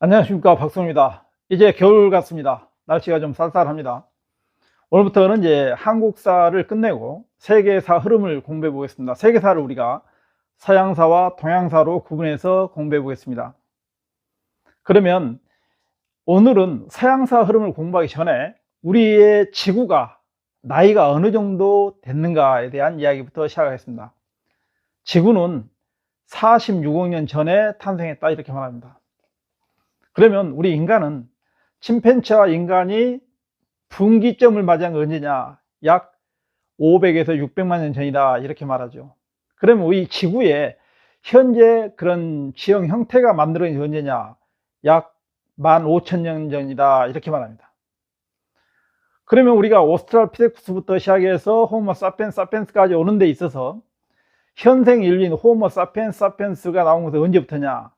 안녕하십니까, 박성입니다. 이제 겨울 같습니다. 날씨가 좀 쌀쌀합니다. 오늘부터는 이제 한국사를 끝내고 세계사 흐름을 공부해 보겠습니다. 세계사를 우리가 서양사와 동양사로 구분해서 공부해 보겠습니다. 그러면 오늘은 서양사 흐름을 공부하기 전에 우리의 지구가 나이가 어느 정도 됐는가에 대한 이야기부터 시작하겠습니다. 지구는 46억 년 전에 탄생했다, 이렇게 말합니다. 그러면 우리 인간은 침팬지와 인간이 분기점을 맞이한 건 언제냐? 약 500에서 600만 년 전이다, 이렇게 말하죠. 그러면 우리 지구에 현재 그런 지형 형태가 만들어진 게 언제냐? 약 15,000년 전이다, 이렇게 말합니다. 그러면 우리가 오스트랄피테쿠스부터 시작해서 호모 사피엔스까지 오는 데 있어서 현생 인류인 호모 사피엔스가 나온 것은 언제부터냐?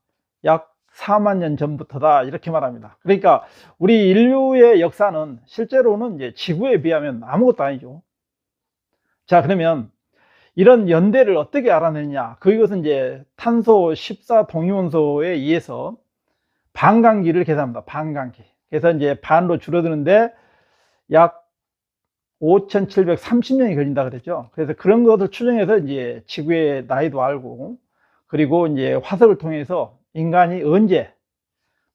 약 4만 년 전부터다, 이렇게 말합니다. 그러니까 우리 인류의 역사는 실제로는 이제 지구에 비하면 아무것도 아니죠. 자, 그러면 이런 연대를 어떻게 알아내느냐? 그것은 이제 탄소 14 동위원소에 의해서 반감기를 계산합니다. 반감기. 그래서 이제 반으로 줄어드는데 약 5,730년이 걸린다 그랬죠. 그래서 그런 것을 추정해서 이제 지구의 나이도 알고, 그리고 이제 화석을 통해서 인간이 언제,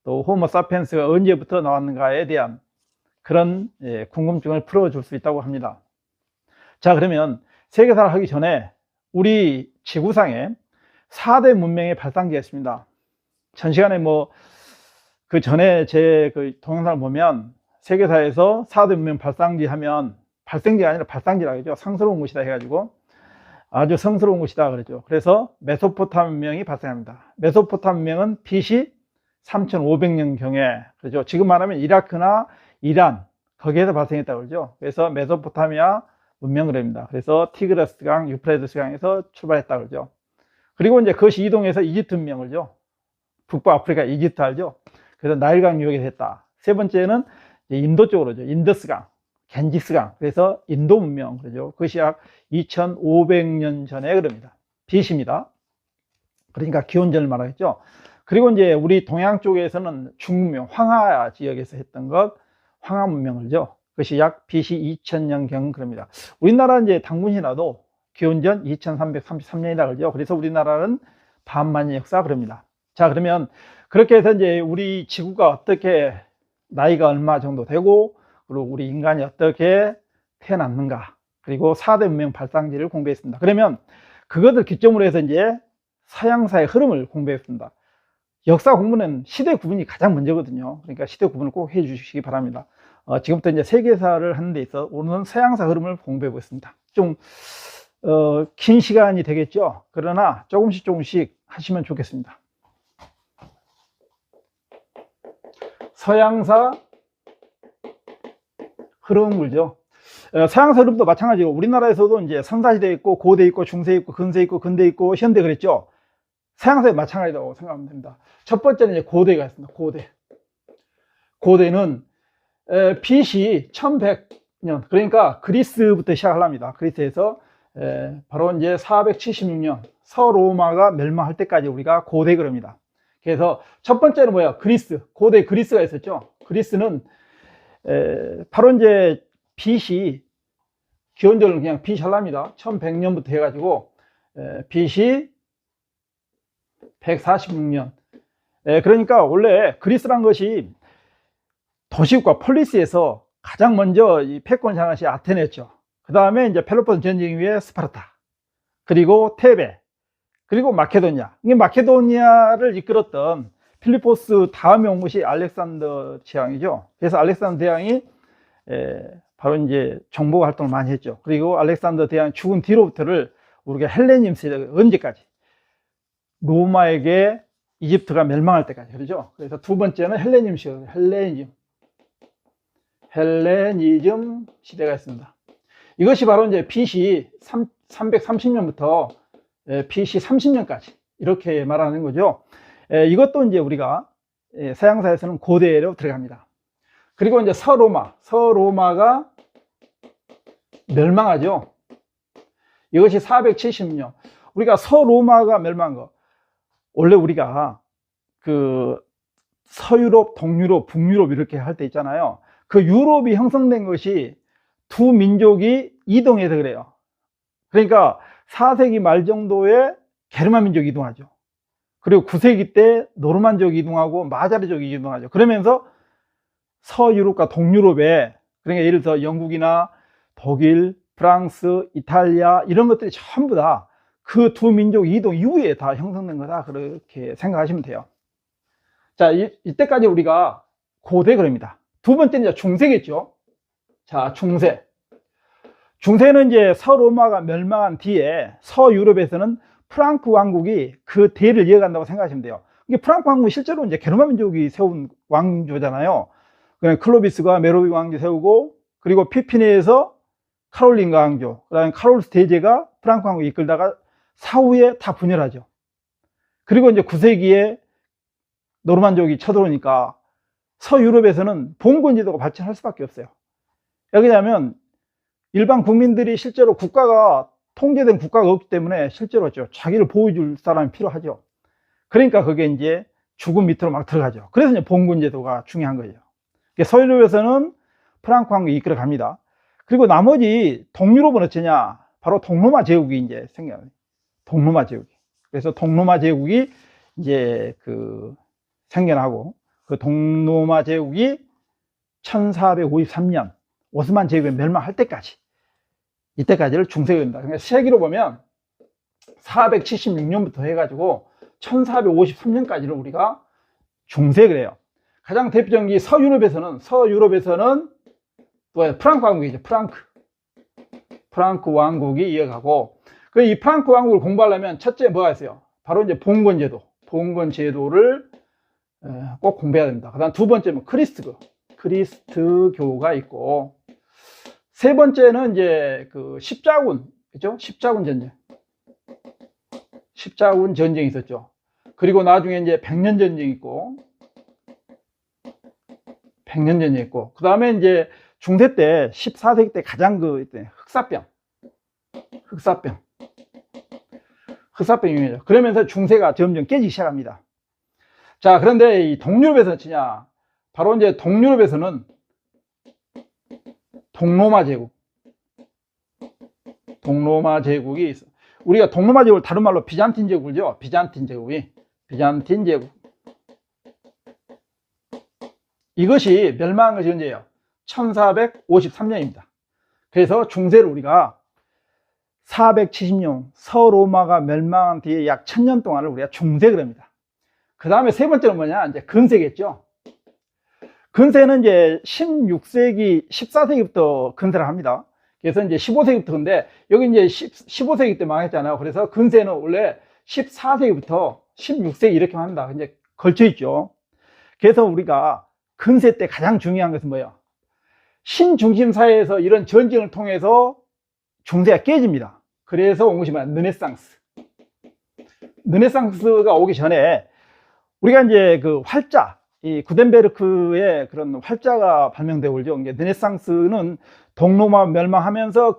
또 호모 사피엔스가 언제부터 나왔는가에 대한 그런 궁금증을 풀어줄 수 있다고 합니다. 자, 그러면 세계사를 하기 전에 우리 지구상에 4대 문명의 발상지가 있습니다. 전 시간에 그 전에 제 그 동영상을 보면 세계사에서 4대 문명 발상지 하면 발생지가 아니라 발상지라 그러죠. 상스러운 곳이다 해가지고 아주 성스러운 곳이다 그랬죠. 그래서 메소포타미아 문명이 발생합니다. 메소포타미아 문명은 BC 3500년 경에, 그렇죠. 지금 말하면 이라크나 이란, 거기에서 발생했다고 그러죠. 그래서 메소포타미아 문명을 합니다. 그래서 티그레스 강, 유프레드스 강에서 출발했다고 그러죠. 그리고 이제 그것이 이동해서 이집트 문명을 죠. 북부아프리카 이집트 알죠. 그래서 나일강 유역에서 했다. 세 번째는 인도 쪽으로죠. 인더스강, 겐지스강, 그래서 인도 문명, 그죠. 그것이 약 2500년 전에 그럽니다. BC입니다. 그러니까 기원전을 말하겠죠. 그리고 이제 우리 동양 쪽에서는 중문명, 황하 지역에서 했던 것, 황하 문명을죠. 그것이 약 BC 2000년경 그럽니다. 우리나라 이제 당군신화도 기원전 2333년이다 그러죠. 그래서 우리나라는 반만년 역사 그럽니다. 자, 그러면 그렇게 해서 이제 우리 지구가 어떻게 나이가 얼마 정도 되고, 그리고 우리 인간이 어떻게 태어났는가, 그리고 4대 문명 발상지를 공부했습니다. 그러면 그것을 기점으로 해서 이제 서양사의 흐름을 공부했습니다. 역사 공부는 시대 구분이 가장 먼저거든요. 그러니까 시대 구분을 꼭 해주시기 바랍니다. 지금부터 이제 세계사를 하는 데 있어 오늘은 서양사 흐름을 공부해 보겠습니다. 좀 긴 시간이 되겠죠. 그러나 조금씩 하시면 좋겠습니다. 서양사 흐름을죠. 서양사 흐름도 마찬가지고 우리나라에서도 이제 선사시대 있고 고대 있고 중세 있고 근세 있고 근대 있고 현대 그랬죠. 서양사에 마찬가지라고 생각하면 됩니다. 첫 번째는 이제 고대가 있습니다. 고대는 BC 1100년, 그러니까 그리스부터 시작합니다. 그리스에서 바로 이제 476년 서로마가 멸망할 때까지 우리가 고대 그럽니다. 그래서 첫 번째는 뭐야? 그리스. 고대 그리스가 있었죠. 그리스는 바로 이제 BC, 기원전을 그냥 BC 하랍니다. 1100년부터 해가지고 BC 146년. 그러니까 원래 그리스란 것이 도시국가 폴리스에서 가장 먼저 이 패권 장악한 것이 아테네였죠. 그 다음에 이제 펠로폰네소 전쟁 이후에 스파르타, 그리고 테베, 그리고 마케도니아. 이게 마케도니아를 이끌었던 필리포스 다음에 온 것이 알렉산더 대왕이죠. 그래서 알렉산더 대왕이 바로 이제 정보 활동을 많이 했죠. 그리고 알렉산더 대왕 죽은 뒤로부터를 우리가 헬레니즘 시대가 언제까지? 로마에게 이집트가 멸망할 때까지, 그렇죠? 그래서 두 번째는 헬레니즘 시대, 헬레니즘 시대가 있습니다. 이것이 바로 이제 BC 330년부터 BC 30년까지 이렇게 말하는 거죠. 이것도 이제 우리가 서양사에서는 고대로 들어갑니다. 그리고 이제 서로마가 멸망하죠. 이것이 470년. 우리가 서로마가 멸망한 거. 원래 우리가 그 서유럽, 동유럽, 북유럽 이렇게 할 때 있잖아요. 그 유럽이 형성된 것이 두 민족이 이동해서 그래요. 그러니까 4세기 말 정도에 게르만 민족이 이동하죠. 그리고 9세기 때 노르만족이 이동하고 마자르족이 이동하죠. 그러면서 서유럽과 동유럽에, 그러니까 예를 들어 영국이나 독일, 프랑스, 이탈리아 이런 것들이 전부 다 그 두 민족 이동 이후에 다 형성된 거다, 그렇게 생각하시면 돼요. 자, 이때까지 우리가 고대 그럽니다. 두 번째는 이제 중세겠죠. 자, 중세. 중세는 이제 서로마가 멸망한 뒤에 서유럽에서는 프랑크 왕국이 그 대를 이어간다고 생각하시면 돼요. 이게 프랑크 왕국이 실제로 이제 게르만 민족이 세운 왕조잖아요. 그냥 클로비스가 메로비 왕조 세우고, 그리고 피피네에서 카롤린가 왕조, 그다음에 카롤스 대제가 프랑크 왕국 이끌다가 사후에 다 분열하죠. 그리고 이제 9세기에 노르만족이 쳐들어오니까 서유럽에서는 봉건 제도가 발전할 수밖에 없어요. 왜냐하면 일반 국민들이 실제로 국가가 통제된 국가가 없기 때문에 실제로 자기를 보호해줄 사람이 필요하죠. 그러니까 그게 이제 죽음 밑으로 막 들어가죠. 그래서 이제 봉건 제도가 중요한 거예요. 서유럽에서는 프랑크 왕국이 이끌어 갑니다. 그리고 나머지 동유럽은 어쩌냐? 바로 동로마 제국이 이제 생겨요. 동로마 제국이. 그래서 동로마 제국이 이제 생겨나고, 그 동로마 제국이 1453년 오스만 제국이 멸망할 때까지, 이때까지를 중세기입니다. 그러니까 세기로 보면 476년부터 해가지고 1453년까지를 우리가 중세 그래요. 가장 대표적인 게 서유럽에서는 또 프랑크 왕국이죠. 프랑크 왕국이 이어가고, 이 프랑크 왕국을 공부하려면 첫째 뭐가 있어요? 바로 이제 봉건 제도를 꼭 공부해야 됩니다. 그다음 두 번째는 크리스트교가 있고, 세 번째는 이제 십자군, 그죠? 십자군 전쟁이 있었죠. 그리고 나중에 이제 백년 전쟁이 있고, 그 다음에 이제 중세 때 14세기 때 가장 흑사병이 유행이죠. 그러면서 중세가 점점 깨지기 시작합니다. 자, 그런데 이 동유럽에서 어찌냐? 바로 이제 동유럽에서는 동로마 제국이 있어. 우리가 동로마 제국을 다른 말로 비잔틴 제국이죠. 비잔틴 제국. 이것이 멸망한 것이 언제예요? 1453년입니다. 그래서 중세를 우리가 470년, 서로마가 멸망한 뒤에 약 1000년 동안을 우리가 중세 그럽니다. 그 다음에 세 번째는 뭐냐? 이제 근세겠죠. 근세는 이제 16세기, 14세기부터 근세를 합니다. 그래서 이제 15세기부터, 근데 여기 이제 15세기 때 망했잖아요. 그래서 근세는 원래 14세기부터 16세기 이렇게 합니다. 이제 걸쳐 있죠. 그래서 우리가 근세 때 가장 중요한 것은 뭐예요? 신중심 사회에서 이런 전쟁을 통해서 중세가 깨집니다. 그래서 온 것이 뭐야? 르네상스가 오기 전에 우리가 이제 이 구텐베르크의 그런 활자가 발명되고 그러죠. 르네상스는 동로마 멸망하면서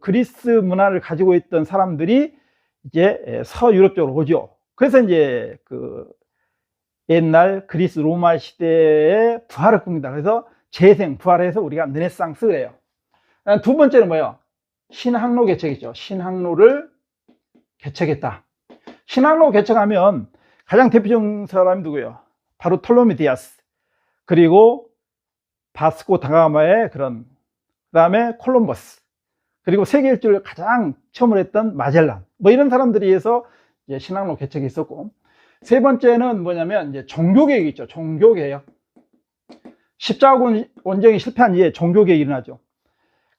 그리스 문화를 가지고 있던 사람들이 이제 서유럽 쪽으로 오죠. 그래서 이제 옛날 그리스 로마 시대의 부활을 꿉니다. 그래서 부활해서 우리가 르네상스 그래요. 두 번째는 뭐예요? 신학로 개척이죠. 신학로를 개척했다. 신학로 개척하면 가장 대표적인 사람이 누구예요? 바로 톨로미 디아스, 그리고 바스코 다가마의 그 다음에 콜럼버스, 그리고 세계 일주를 가장 처음으로 했던 마젤란, 이런 사람들이 해서 이제 신학로 개척이 있었고, 세 번째는 뭐냐면 이제 종교개혁이 있죠. 종교개혁. 십자군 원정이 실패한 뒤에 종교개혁이 일어나죠.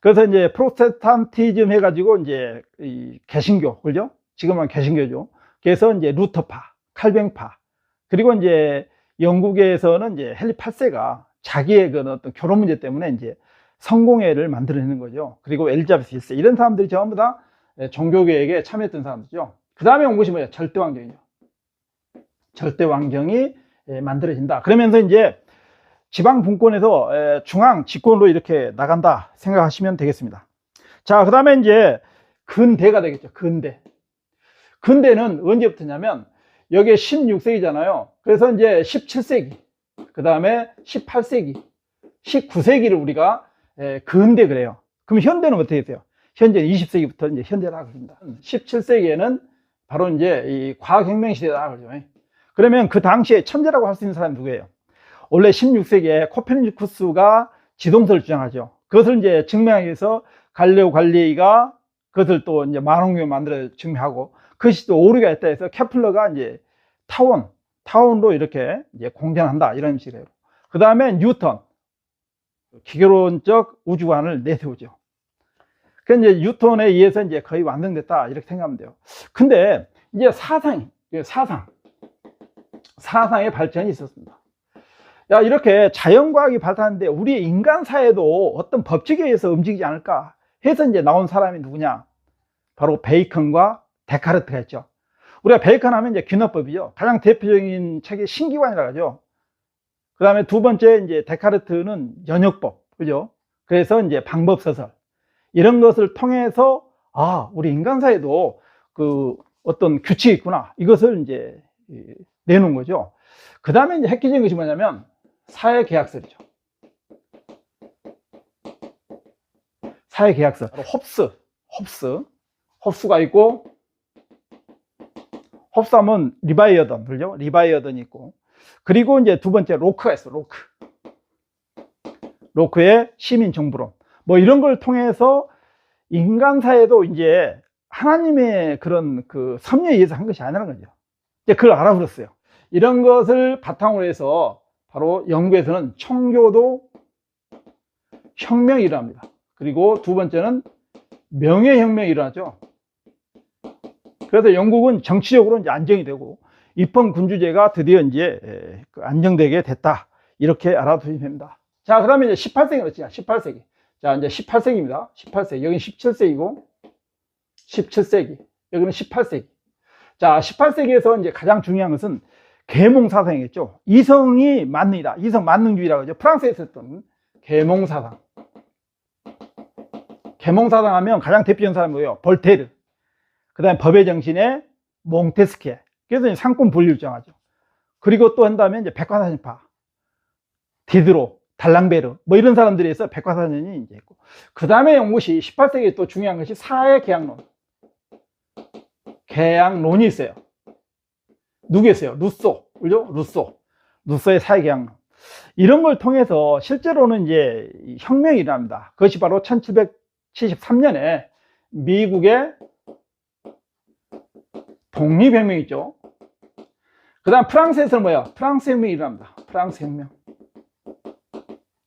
그래서 이제 프로테스탄티즘 해가지고 이제 개신교, 그죠? 지금은 개신교죠. 그래서 이제 루터파, 칼뱅파, 그리고 이제 영국에서는 이제 헨리 8세가 자기의 어떤 결혼 문제 때문에 이제 성공회를 만들어내는 거죠. 그리고 엘리자베스 1세, 이런 사람들이 전부 다 종교개혁에 참여했던 사람들이죠. 그 다음에 온 것이 뭐예요? 절대왕정이죠. 절대왕정이 만들어진다. 그러면서 이제 지방 분권에서 중앙 집권으로 이렇게 나간다 생각하시면 되겠습니다. 자, 그 다음에 이제 근대가 되겠죠. 근대는 언제부터냐면 여기에 16세기잖아요. 그래서 이제 17세기, 그 다음에 18세기, 19세기를 우리가 근대 그래요. 그럼 현대는 어떻게 돼요? 현재는 20세기부터 이제 현대라 그럽니다. 17세기에는 바로 이제 이 과학혁명 시대다 그러죠. 그러면 그 당시에 천재라고 할 수 있는 사람이 누구예요? 원래 16세기에 코페르니쿠스가 지동설을 주장하죠. 그것을 이제 증명하기 위해서 갈레오 갈릴레이가 그것을 또 이제 만원경을 만들어 증명하고, 그것이 또 오류가 있다 해서 케플러가 이제 타원으로 이렇게 이제 공전한다 이런 식이에요. 그 다음에 뉴턴, 기계론적 우주관을 내세우죠. 그 이제 뉴턴에 의해서 이제 거의 완성됐다 이렇게 생각하면 돼요. 근데 이제 사상의 발전이 있었습니다. 야, 이렇게 자연과학이 발달하는데 우리 인간 사회도 어떤 법칙에 의해서 움직이지 않을까 해서 이제 나온 사람이 누구냐? 바로 베이컨과 데카르트가 있죠. 우리가 베이컨 하면 이제 균형법이죠. 가장 대표적인 책이 신기관이라고 하죠. 그 다음에 두 번째 이제 데카르트는 연역법, 그죠? 그래서 이제 방법서설. 이런 것을 통해서, 아, 우리 인간 사회도 그 어떤 규칙이 있구나. 이것을 이제 내놓은 거죠. 그 다음에 이제 획기적인 것이 뭐냐면 사회계약설이죠. 사회계약설. 홉스가 있고, 홉스하면 리바이어던, 그죠? 리바이어던이 있고. 그리고 이제 두 번째 로크가 있어, 로크의 시민정부론. 뭐 이런 걸 통해서 인간 사회도 이제 하나님의 그런 그 섭리에 의해서 한 것이 아니라는 거죠. 이제 그걸 알아버렸어요. 이런 것을 바탕으로 해서 바로 영국에서는 청교도 혁명이 일어납니다. 그리고 두 번째는 명예혁명이 일어나죠. 그래서 영국은 정치적으로 이제 안정이 되고 입헌군주제가 드디어 이제 안정되게 됐다. 이렇게 알아두시면 됩니다. 자, 그러면 이제 18세기는 어찌냐? 18세기. 자, 이제 18세기입니다. 18세기. 여기는 17세기고, 17세기. 여기는 18세기. 자, 18세기에서 이제 가장 중요한 것은 계몽사상이겠죠. 이성이 만능이다. 이성 만능주의라고 하죠. 프랑스에서 했던 계몽사상. 계몽사상 하면 가장 대표적인 사람이 뭐예요? 볼테르. 그 다음에 법의 정신에 몽테스케. 그래서 상권 분리를 주장하죠. 그리고 또 한다면 이제 백과사전파. 디드로, 달랑베르, 뭐 이런 사람들이 있어 백과사전이 이제 있고. 그 다음에 온 것이 18세기에 또 중요한 것이 사회계약론. 계약론이 있어요. 누구 있어요? 루소. 그죠? 루소의 사회계약론. 이런 걸 통해서 실제로는 이제 혁명이 일어납니다. 그것이 바로 1773년에 미국의 독립혁명이 있죠. 그 다음 프랑스에서는 뭐야? 프랑스 혁명이 일어납니다. 프랑스 혁명.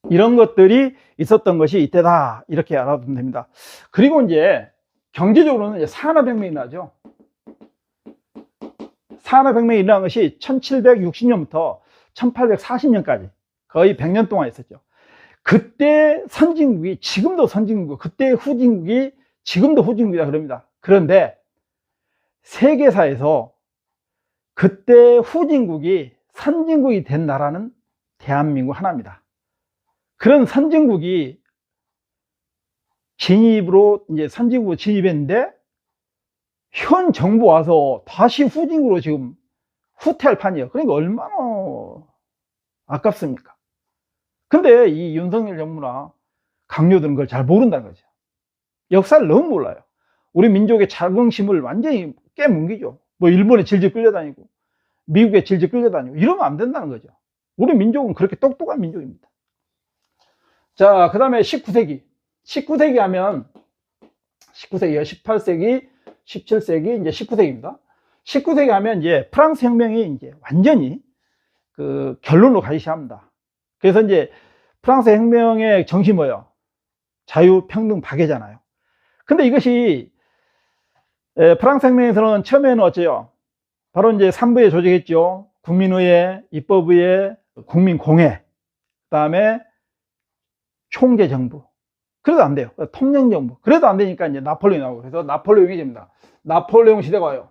이런 것들이 있었던 것이 이때다. 이렇게 알아두면 됩니다. 그리고 이제 경제적으로는 이제 산업혁명이 일어나죠. 산업혁명이 일어난 것이 1760년부터 1840년까지 거의 100년 동안 있었죠. 그때 선진국이 지금도 선진국이고 그때 후진국이 지금도 후진국이다 그럽니다. 그런데 세계사에서 그때 후진국이 선진국이 된 나라는 대한민국 하나입니다. 그런 선진국이 진입으로 이제 선진국으로 진입했는데 현 정부 와서 다시 후진국으로 지금 후퇴할 판이에요. 그러니까 얼마나 아깝습니까? 근데 이 윤석열 정부나 강요들은 그걸 잘 모른다는 거죠. 역사를 너무 몰라요. 우리 민족의 자긍심을 완전히 깨뭉기죠. 뭐 일본에 질질 끌려다니고 미국에 질질 끌려다니고 이러면 안 된다는 거죠. 우리 민족은 그렇게 똑똑한 민족입니다. 자, 그 다음에 19세기 하면 19세기요. 18세기, 17세기, 이제 19세기입니다. 19세기 하면 이제 프랑스 혁명이 이제 완전히 그 결론으로 가기 시작합니다. 그래서 이제 프랑스 혁명의 정신이 뭐예요? 자유, 평등, 박애잖아요. 근데 이것이 프랑스 혁명에서는 처음에는 어째요? 바로 이제 3부에 조직했죠. 국민의회, 입법의회, 국민공회, 그 다음에 총재정부. 그래도 안 돼요. 통령정부. 그래도 안 되니까 이제 나폴레옹이 나오고. 그래서 나폴레옹이 됩니다. 나폴레옹 시대가 와요.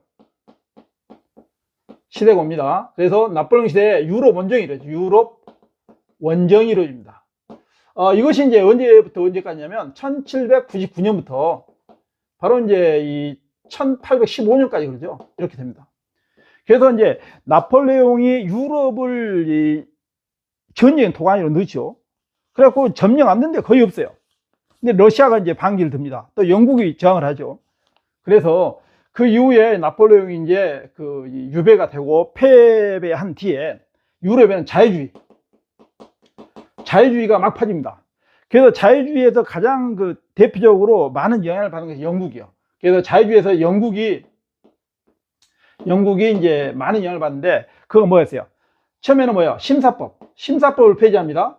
시대가 옵니다. 그래서 나폴레옹 시대에 유럽 원정이 이루어져. 유럽 원정이 이루어집니다. 이것이 이제 언제부터 언제까지냐면 1799년부터 바로 이제 이 1815년까지 그러죠. 이렇게 됩니다. 그래서 이제 나폴레옹이 유럽을 전쟁 도가니로 넣죠. 그래갖고 점령 안 되는 데 거의 없어요. 근데 러시아가 이제 반기를 듭니다. 또 영국이 저항을 하죠. 그래서 그 이후에 나폴레옹이 이제 그 유배가 되고 패배한 뒤에 유럽에는 자유주의가 막 퍼집니다. 그래서 자유주의에서 가장 그 대표적으로 많은 영향을 받은 것이 영국이요. 그래서 자유주의에서 영국이 이제 많은 영향을 받는데, 그거 뭐였어요? 처음에는 뭐예요? 심사법을 폐지합니다.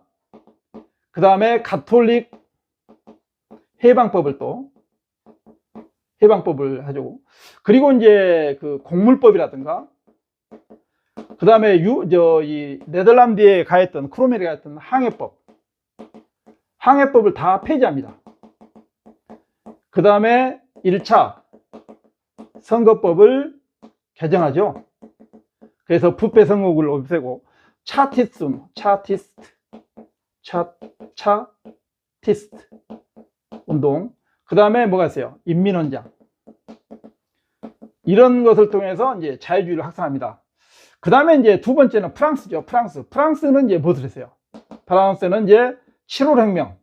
그 다음에 가톨릭 해방법을 하죠. 그리고 이제 그 곡물법이라든가, 그 다음에 이 네덜란드에 가했던 크로멜이 가했던 항해법을 다 폐지합니다. 그 다음에 1차 선거법을 개정하죠. 그래서 부패 선거구를 없애고 차티스트 운동, 그 다음에 뭐가 있어요? 인민헌장, 이런 것을 통해서 이제 자유주의를 확산합니다. 그 다음에 이제 두 번째는 프랑스죠. 프랑스는 이제 무엇을 했어요? 프랑스는 이제 7월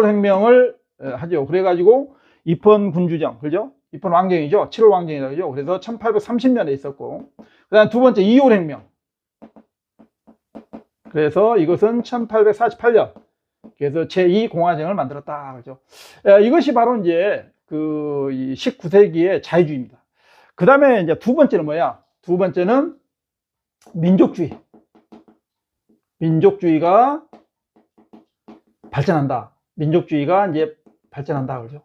혁명을 하죠. 그래가지고 입헌 군주정, 그죠? 입헌 왕정이죠. 7월 왕정이라고 하죠. 그래서 1830년에 있었고, 그 다음 두 번째 2월 혁명. 그래서 이것은 1848년. 그래서 제2공화정을 만들었다. 그죠? 이것이 바로 이제 그 19세기의 자유주의입니다. 그 다음에 이제 두 번째는 뭐야? 두 번째는 민족주의. 민족주의가 발전한다. 그죠?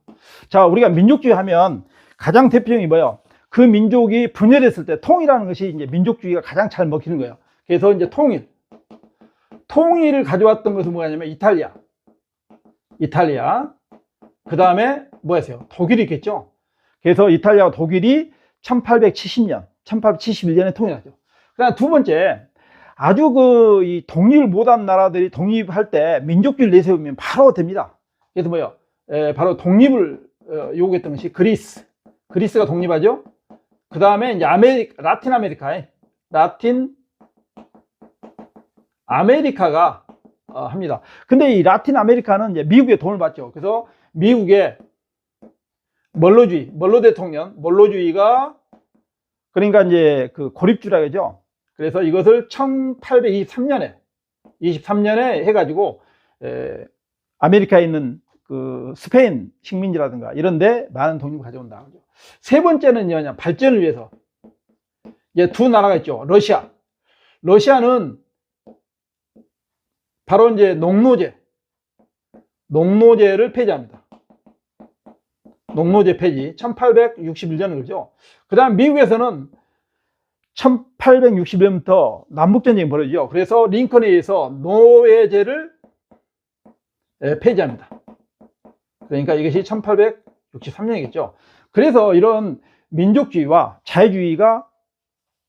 자, 우리가 민족주의 하면 가장 대표적인 게 뭐예요? 그 민족이 분열했을 때 통일하는 것이 이제 민족주의가 가장 잘 먹히는 거예요. 그래서 이제 통일을 가져왔던 것은 뭐냐면 이탈리아. 그 다음에 뭐였어요? 독일이 있겠죠. 그래서 이탈리아와 독일이 1871년에 통일하죠. 그다음 두 번째, 아주 이 독립을 못한 나라들이 독립할 때 민족주의를 내세우면 바로 됩니다. 그래서 뭐예요? 바로 독립을 요구했던 것이 그리스가 독립하죠. 그 다음에 이제 라틴 아메리카가 합니다. 근데 이 라틴 아메리카는 이제 미국의 도움을 받죠. 그래서 미국의 멀로 대통령, 멀로주의가, 그러니까 이제 그 고립주의라고 하죠. 그래서 이것을 1823년에 해가지고 아메리카에 있는 그 스페인 식민지라든가 이런데 많은 독립을 가져온다. 세 번째는 뭐냐? 발전을 위해서. 이제 두 나라가 있죠. 러시아는 바로 이제 농노제를 폐지합니다. 농노제 폐지 1861년에 그러죠. 그 다음 미국에서는 1861년부터 남북전쟁이 벌어지죠. 그래서 링컨에 의해서 노예제를 폐지합니다. 그러니까 이것이 1863년이겠죠. 그래서 이런 민족주의와 자유주의가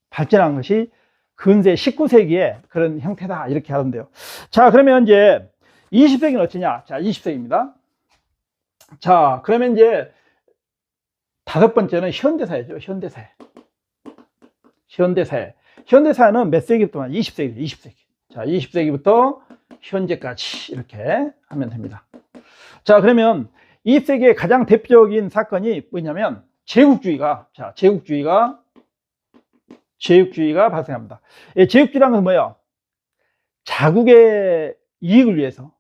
발전한 것이 근세 19세기의 그런 형태다, 이렇게 하던데요. 자, 그러면 이제 20세기는 어쩌냐? 자, 20세기입니다. 자, 그러면 이제 다섯 번째는 현대사회죠. 현대사회는 몇 세기부터? 20세기. 자, 20세기부터 현재까지 이렇게 하면 됩니다. 자, 그러면 20세기의 가장 대표적인 사건이 뭐냐면 제국주의가 발생합니다. 제국주의라는 것은 뭐예요? 자국의 이익을 위해서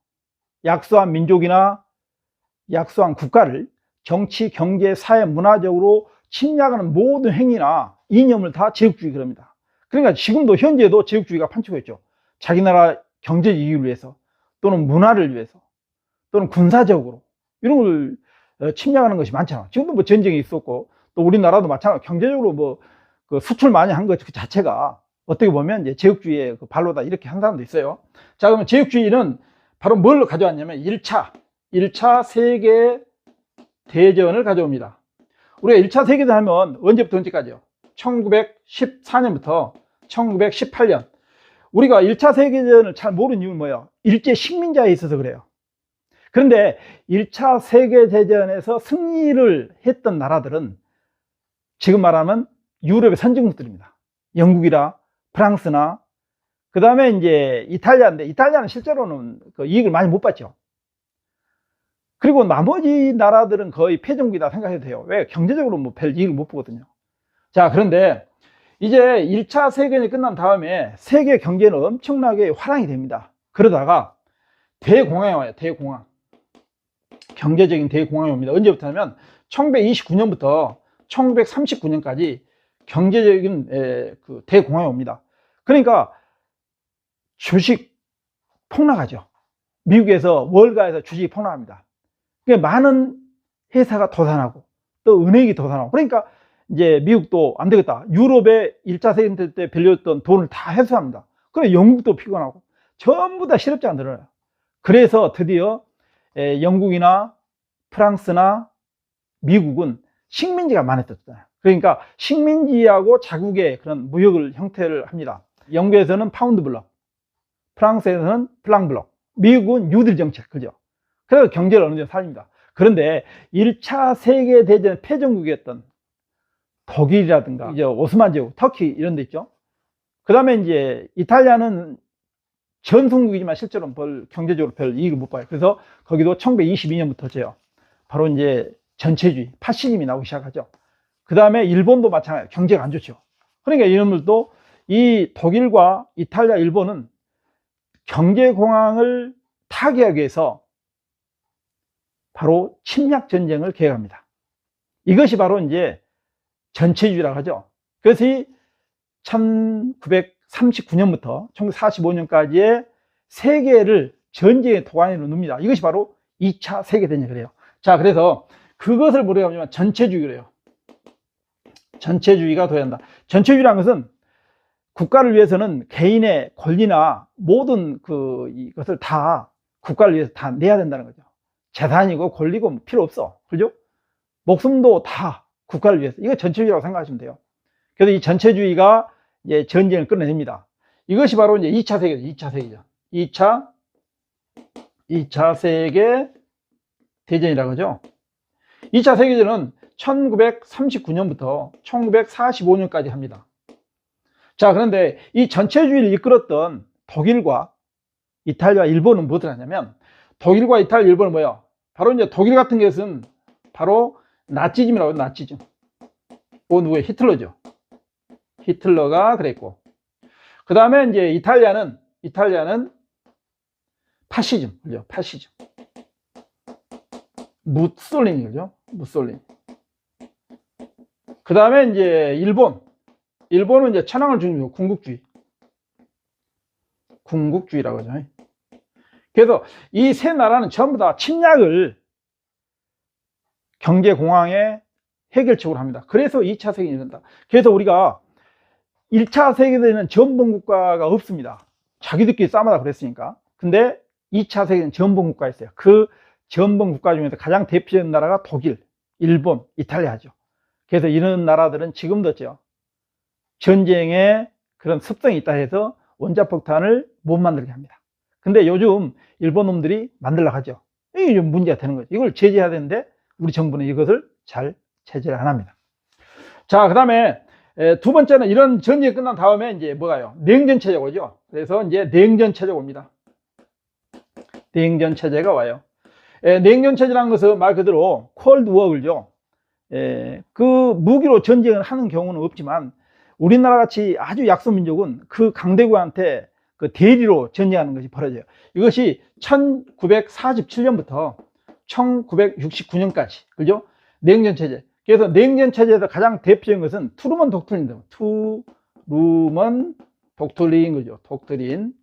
약소한 민족이나 약소한 국가를 정치, 경제, 사회, 문화적으로 침략하는 모든 행위나 이념을 다 제국주의 그럽니다. 그러니까 지금도 현재도 제국주의가 판치고 있죠. 자기 나라 경제 이익을 위해서, 또는 문화를 위해서, 또는 군사적으로 이런 걸 침략하는 것이 많잖아. 지금도 뭐 전쟁이 있었고, 또 우리나라도 마찬가지로 경제적으로 뭐 그 수출 많이 한 것 그 자체가 어떻게 보면 이제 제국주의의 그 발로다, 이렇게 한 사람도 있어요. 자, 그러면 제국주의는 바로 뭘 가져왔냐면 1차 세계 대전을 가져옵니다. 우리가 1차 세계대전 하면 언제부터 언제까지요? 1914년부터 1918년. 우리가 1차 세계대전을 잘 모르는 이유는 뭐예요? 일제 식민자에 있어서 그래요. 그런데 1차 세계대전에서 승리를 했던 나라들은 지금 말하면 유럽의 선진국들입니다. 영국이나 프랑스나 그 다음에 이제 이탈리아인데, 이탈리아는 실제로는 그 이익을 많이 못 봤죠. 그리고 나머지 나라들은 거의 패전국이다 생각해도 돼요. 왜? 경제적으로 뭐 별 이익을 못 보거든요. 자, 그런데 이제 1차 세계대전이 끝난 다음에 세계 경제는 엄청나게 화랑이 됩니다. 그러다가 대공황이 와요. 대공황. 경제적인 대공황이 옵니다. 언제부터 하면 1929년부터 1939년까지 경제적인 그 대공황이 옵니다. 그러니까 주식 폭락하죠. 미국에서 월가에서 주식이 폭락합니다. 그러니까 많은 회사가 도산하고 또 은행이 도산하고, 그러니까 이제 미국도 안 되겠다. 유럽의 1차 세계대전 때 빌렸던 돈을 다 회수합니다. 그래 영국도 피곤하고 전부 다 실업자가 늘어나요. 그래서 드디어 영국이나 프랑스나 미국은 식민지가 많았었잖아요. 그러니까 식민지하고 자국의 그런 무역을 형태를 합니다. 영국에서는 파운드 블럭, 프랑스에서는 플랑 블럭, 미국은 뉴딜 정책, 그죠? 그래서 경제를 어느 정도 살립니다. 그런데 1차 세계대전 패전국이었던 독일이라든가 이제 오스만 제국, 터키 이런 데 있죠. 그 다음에 이제 이탈리아는 전성국이지만 실제로는 경제적으로 별 이익을 못 봐요. 그래서 거기도 1922년부터죠. 바로 이제 전체주의, 파시즘이 나오기 시작하죠. 그 다음에 일본도 마찬가지예요. 경제가 안 좋죠. 그러니까 이놈들도 이 독일과 이탈리아, 일본은 경제공황을 타개하기 위해서 바로 침략전쟁을 계획합니다. 이것이 바로 이제 전체주의라고 하죠. 그래서 이 1939년부터 1945년까지의 세계를 전쟁의 도가니로 놉니다. 이것이 바로 2차 세계대전이 그래요. 자, 그래서 그것을 모르면 전체주의래요. 전체주의가 돼야 한다. 전체주의라는 것은 국가를 위해서는 개인의 권리나 모든 이것을 다 국가를 위해서 다 내야 된다는 거죠. 재산이고 권리고 필요 없어. 그죠? 목숨도 다 국가를 위해서. 이거 전체주의라고 생각하시면 돼요. 그래서 이 전체주의가 이제 전쟁을 끝내냅니다. 이것이 바로 이제 2차 세계죠. 2차 세계죠. 2차 세계 대전이라고 하죠. 2차 세계대전은 1939년부터 1945년까지 합니다. 자, 그런데 이 전체주의를 이끌었던 독일과 이탈리아, 일본은 무엇을 하냐면, 독일과 이탈리아, 일본은 뭐예요? 바로 이제 독일 같은 것은 바로 나치즘이라고 해요. 나치즘. 누구예요? 히틀러죠. 히틀러가 그랬고, 그 다음에 이제 이탈리아는 파시즘, 그죠? 파시즘. 무솔리니, 그죠? 무솔리니. 그 다음에 이제 일본은 이제 천황을 중심으로 군국주의라고 하죠. 그래서 이 세 나라는 전부 다 침략을 경제공황의 해결책으로 합니다. 그래서 2차 세계대전이 일어난다. 그래서 우리가 1차 세계대전은 전범국가가 없습니다. 자기들끼리 싸움하다 그랬으니까. 근데 2차 세계대전 전범국가가 있어요. 그 전범국가 중에서 가장 대표적인 나라가 독일, 일본, 이탈리아죠. 그래서 이런 나라들은 지금도 있죠. 전쟁에 그런 습성이 있다 해서 원자폭탄을 못 만들게 합니다. 근데 요즘 일본 놈들이 만들려고 하죠. 이게 좀 문제가 되는 거죠. 이걸 제재해야 되는데 우리 정부는 이것을 잘 제재를 안 합니다. 자, 그 다음에 두 번째는 이런 전쟁이 끝난 다음에 이제 뭐가요? 냉전 체제가 오죠. 그래서 이제 냉전 체제가 옵니다. 냉전 체제가 와요. 냉전 체제라는 것은 말 그대로 콜드 워을요. 그 무기로 전쟁을 하는 경우는 없지만 우리나라 같이 아주 약소민족은 그 강대국한테 그 대리로 전쟁하는 것이 벌어져요. 이것이 1947년부터 1969년까지, 그죠? 냉전 체제. 그래서 냉전 체제에서 가장 대표적인 것은 트루먼 독트린입니다. 트루먼 독트린, 그죠? 독트린.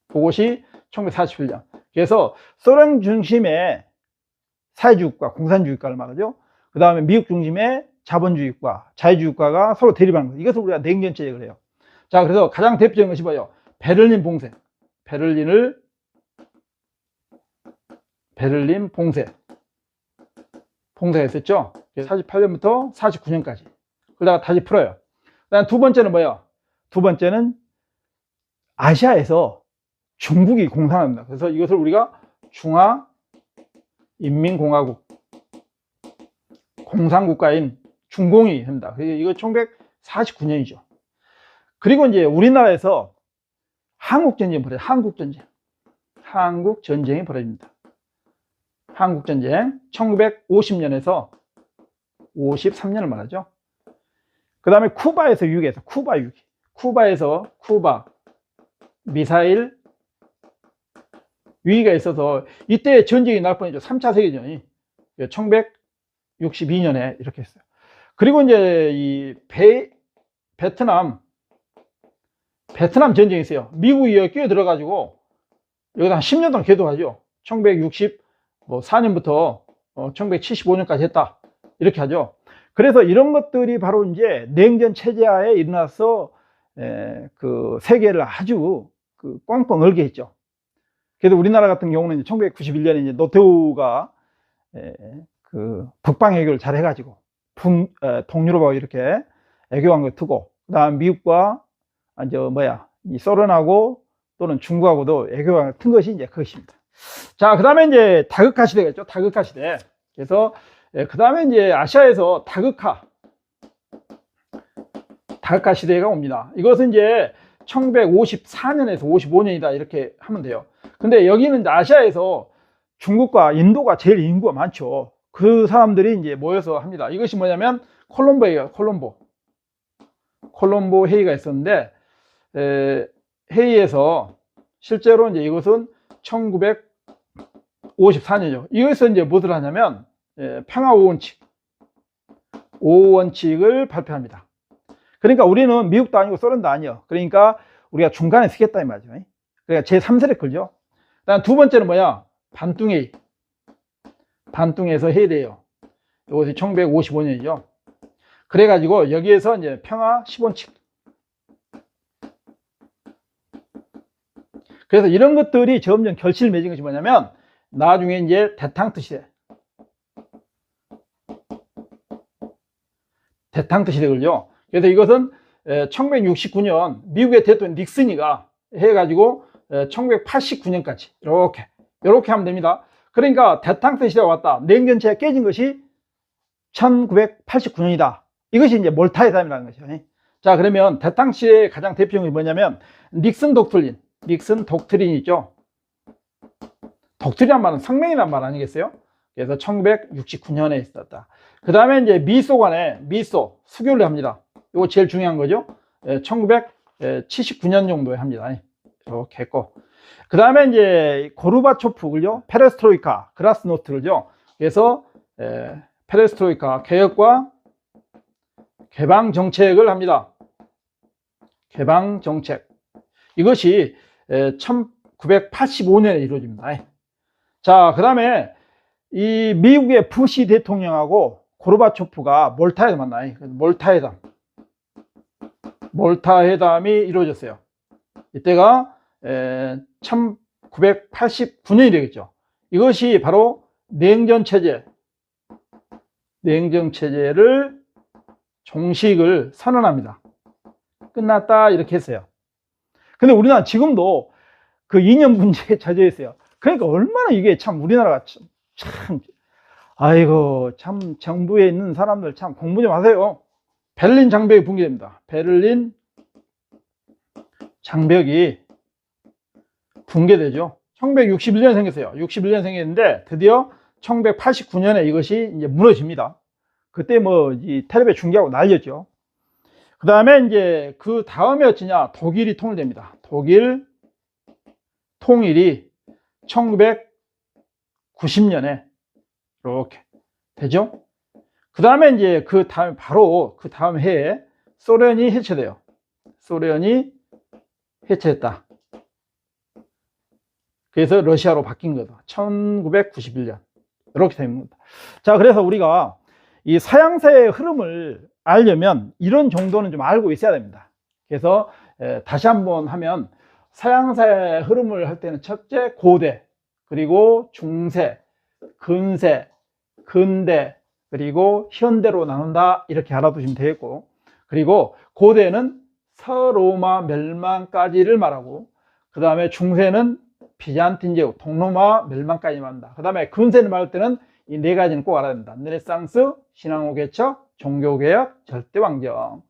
그것이 1947년. 그래서 소련 중심의 사회주의국가, 공산주의국가를 말하죠. 그 다음에 미국 중심의 자본주의국가, 자유주의국가가 서로 대립하는 거예요. 이것을 우리가 냉전 체제를 해요. 자, 그래서 가장 대표적인 것이 뭐예요? 베를린 봉쇄. 베를린 봉쇄가 있었죠. 48년부터 49년까지. 그러다가 다시 풀어요. 그다음 두 번째는 뭐예요? 두 번째는 아시아에서 중국이 공산화합니다. 그래서 이것을 우리가 중화인민공화국 공산국가인 중공이 합니다. 이거 1949년이죠. 그리고 이제 우리나라에서 한국전쟁이 벌어요. 한국전쟁이 벌어집니다. 한국전쟁 1950년에서 53년을 말하죠. 그 다음에 쿠바에서 유기해서 쿠바에서 쿠바 미사일 위기가 있어서 이때 전쟁이 날 뻔했죠. 3차 세계전이 1962년에 이렇게 했어요. 그리고 이제 이 베트남 전쟁이 있어요. 미국이 여기 끼어들어가지고 여기다 한 10년 동안 계속하죠. 1964년부터 1975년까지 했다. 이렇게 하죠. 그래서 이런 것들이 바로 이제 냉전 체제하에 일어나서 그 세계를 아주 꽝꽝 얼게 했죠. 그래서 우리나라 같은 경우는 1991년에 이제 노태우가 그 북방 외교를 잘 해가지고 동유럽하고 이렇게 외교 관계 트고, 그다음 미국과 이 소련하고 또는 중국하고도 외교 관계 튼 것이 이제 그것입니다. 자, 그다음에 이제 다극화 시대가 있죠. 다극화 시대. 그래서 그다음에 이제 아시아에서 다극화 시대가 옵니다. 이것은 이제 1954년에서 55년이다 이렇게 하면 돼요. 근데 여기는 아시아에서 중국과 인도가 제일 인구가 많죠. 그 사람들이 이제 모여서 합니다. 이것이 뭐냐면 콜롬보 회의가 있었는데, 회의에서 실제로 이제 이것은 1954년이죠. 이것에서 이제 무엇을 하냐면 평화 5원칙을 발표합니다. 그러니까 우리는 미국도 아니고 소련도 아니요. 그러니까 우리가 중간에 서겠다 이 말이죠. 그러니까 제3세력 걸죠. 그다음 두 번째는 뭐야? 반뚱회의. 반뚱에서 해야 돼요. 이것이 1955년이죠. 그래가지고 여기에서 이제 평화 10원칙. 그래서 이런 것들이 점점 결실을 맺은 것이 뭐냐면 나중에 이제 대탕트 시대. 걸죠. 그래서 이것은 1969년 미국의 대통령 닉슨이가 해가지고 1989년까지 이렇게 하면 됩니다. 그러니까 대탕트 시대가 왔다. 냉전체가 깨진 것이 1989년이다. 이것이 이제 몰타회담이라는 것이죠. 자, 그러면 대탕트 시대의 가장 대표적인 게 뭐냐면 닉슨 독트린 있죠. 독트린이란 말은 성명이란 말 아니겠어요? 그래서 1969년에 있었다. 그 다음에 이제 미소 수교를 합니다. 이거 제일 중요한 거죠. 1979년 정도에 합니다. 이렇게 했고. 그 다음에 이제 고르바초프, 그죠? 페레스트로이카, 그라스노스트, 그죠? 그래서 페레스트로이카 개혁과 개방 정책을 합니다. 개방 정책. 이것이 1985년에 이루어집니다. 자, 그 다음에 이 미국의 부시 대통령하고 고르바초프가 몰타에서 만나요. 몰타회담이 이루어졌어요. 이때가 1989년이 되겠죠. 이것이 바로 냉전체제를 종식을 선언합니다. 끝났다 이렇게 했어요. 근데 우리나라 지금도 그 이념 문제에 젖어 있어요. 그러니까 얼마나 이게 참 우리나라가 참 정부에 있는 사람들 참 공부 좀 하세요. 베를린 장벽이 붕괴됩니다. 베를린 장벽이 붕괴되죠. 1961년에 생겼어요. 61년 생겼는데 드디어 1989년에 이것이 이제 무너집니다. 그때 이 텔레비에 중계하고 난리였죠. 그 다음에 이제 그 다음에 어찌냐? 독일이 통일됩니다. 독일 통일이 1990년에 이렇게 되죠. 그 다음에 이제 바로 그 다음 해에 소련이 해체돼요. 소련이 해체했다. 그래서 러시아로 바뀐 거다. 1991년. 이렇게 됩니다. 자, 그래서 우리가 이 서양사의 흐름을 알려면 이런 정도는 좀 알고 있어야 됩니다. 그래서 다시 한번 하면 서양사의 흐름을 할 때는 첫째 고대, 그리고 중세, 근세, 근대, 그리고 현대로 나눈다 이렇게 알아두시면 되겠고, 그리고 고대는 서로마 멸망까지를 말하고, 그 다음에 중세는 비잔틴 제국, 동로마 멸망까지 말한다. 그 다음에 근세를 말할 때는 이 네 가지는 꼭 알아야 된다. 르네상스, 신앙호 개척, 종교개혁, 절대왕정.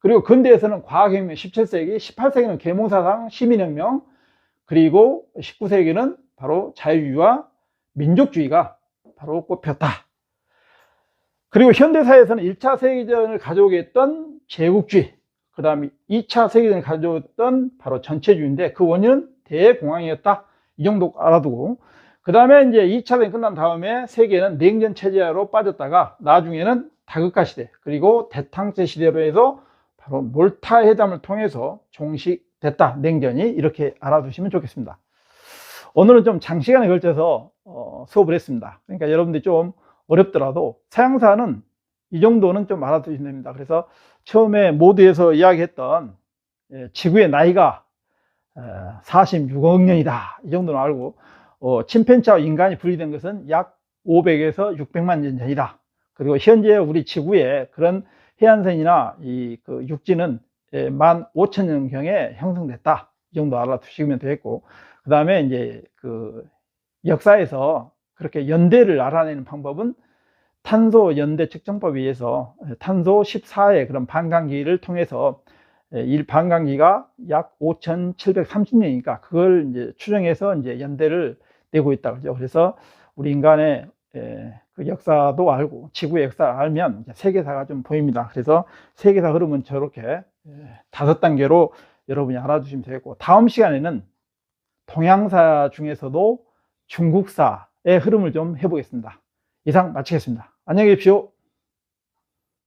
그리고 근대에서는 과학혁명 17세기, 18세기는 계몽사상, 시민혁명, 그리고 19세기는 바로 자유주의와 민족주의가 바로 꼽혔다. 그리고 현대사에서는 1차 세계대전을 가져오게 했던 제국주의, 그 다음에 2차 세계대전을 가져왔던 바로 전체주의인데 그 원인은 대공황이었다. 이 정도 알아두고, 그 다음에 이제 2차 대전 끝난 다음에 세계는 냉전 체제로 빠졌다가 나중에는 다극화 시대, 그리고 대탕제 시대로 해서 바로 몰타 회담을 통해서 종식됐다. 냉전이. 이렇게 알아두시면 좋겠습니다. 오늘은 좀 장시간에 걸쳐서 수업을 했습니다. 그러니까 여러분들이 좀 어렵더라도 서양사는 이 정도는 좀 알아두시면 됩니다. 그래서 처음에 모두에서 이야기했던 지구의 나이가 46억 년이다. 이 정도는 알고, 침팬지와 인간이 분리된 것은 약 500에서 600만 년 전이다. 그리고 현재 우리 지구의 그런 해안선이나 그 육지는 15,000년경에 형성됐다. 이 정도 알아두시면 되겠고, 그 다음에 이제 그 역사에서 그렇게 연대를 알아내는 방법은 탄소 연대 측정법에 의해서 탄소 14의 그런 반감기를 통해서 반감기가 약 5,730년이니까 그걸 이제 추정해서 이제 연대를 내고 있다. 그죠? 그래서 우리 인간의 그 역사도 알고 지구의 역사를 알면 세계사가 좀 보입니다. 그래서 세계사 흐름은 저렇게 5단계로 여러분이 알아두시면 되겠고, 다음 시간에는 동양사 중에서도 중국사의 흐름을 좀 해보겠습니다. 이상 마치겠습니다. 안녕히 계십시오.